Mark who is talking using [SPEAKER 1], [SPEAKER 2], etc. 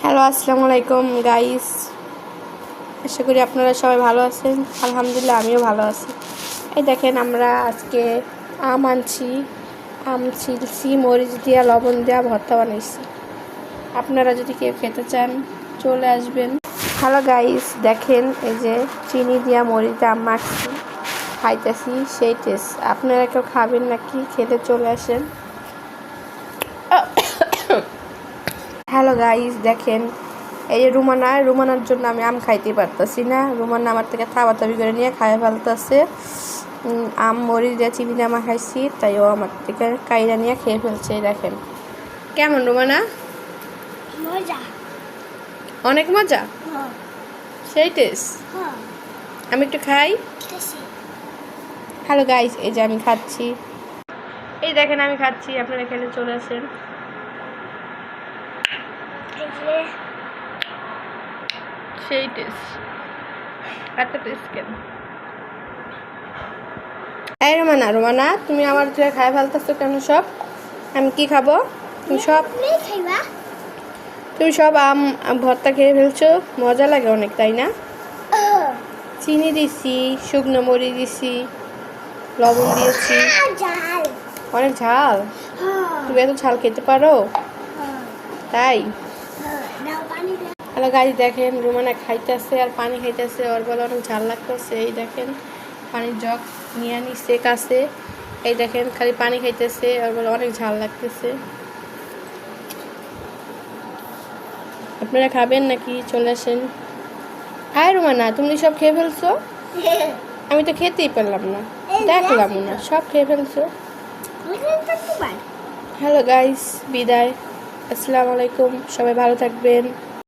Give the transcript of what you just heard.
[SPEAKER 1] Hello, আসসালামু আলাইকুম guys. আশা করি আপনারা সবাই ভালো আছেন। আলহামদুলিল্লাহ আমিও ভালো আছি। এই দেখেন আমরা আজকে আম আনছি, আম ছিলছি, মরিচ দিয়া লবণ দেওয়া ভর্তা বানাইছি। আপনারা যদি কেউ খেতে চান চলে আসবেন। হ্যালো গাইস, দেখেন এই যে চিনি দিয়া মরিচ দিয়ে আম মাখছি, খাইতেছি, সেই টেস্ট। আপনারা কেউ খাবেন নাকি? খেতে চলে আসেন। হ্যালো গাইস, দেখেন এই যে রুমানার জন্য আমি আম খাইতে পারতাছি না। রুমানা আমার থেকে থাবাথাবি করে নিয়ে খাইয়ে ফেলতেছে। আম মরিচ দিয়ে চিনি দিয়ে আমা খাইছি, তাই ও আমার থেকে কাইরা নিয়ে খেয়ে ফেলছে। দেখেন কেমন রুমানা?
[SPEAKER 2] মজা,
[SPEAKER 1] অনেক মজা, সেই টেস্ট। আমি একটু খাই। হ্যালো গাইস, এই যে আমি খাচ্ছি, এই দেখেন আমি খাচ্ছি, আপনারা এখানে চলে আসেন। সেই টেস্ট, এত টেস্ট কেন? এই রোমানা তুমি আমার থেকে খাই ফেলতেছো কেন সব? আমি কি খাবো? তুমি সব আম ভর্তা খেয়ে ফেলছো। মজা লাগে অনেক, তাই না? চিনি দিছি, শুকনো মরিচ দিছি, লবণ দিয়েছি। অনেক ঝাল? তুমি এত ঝাল খেতে পারো? তাই? হ্যালো গাইস, দেখেন রুমানা খাইতেছে আর পানি খাইতেছে, ওর বলে অনেক ঝাল লাগতেছে। এই দেখেন পানির জগ নিয়ে নিচ্ছে কাছে, এই দেখেন খালি পানি খাইতেছে, ওর বলে অনেক ঝাল লাগতেছে। আপনারা খাবেন নাকি? চলে আসেন। হাই রুমানা, তুমি সব খেয়ে ফেলছো? আমি তো খেতেই পারলাম না, দেখলাম না, সব খেয়ে ফেলছো। হ্যালো গাইস, বিদায়, আসসালামু আলাইকুম, সবাই ভালো থাকবেন।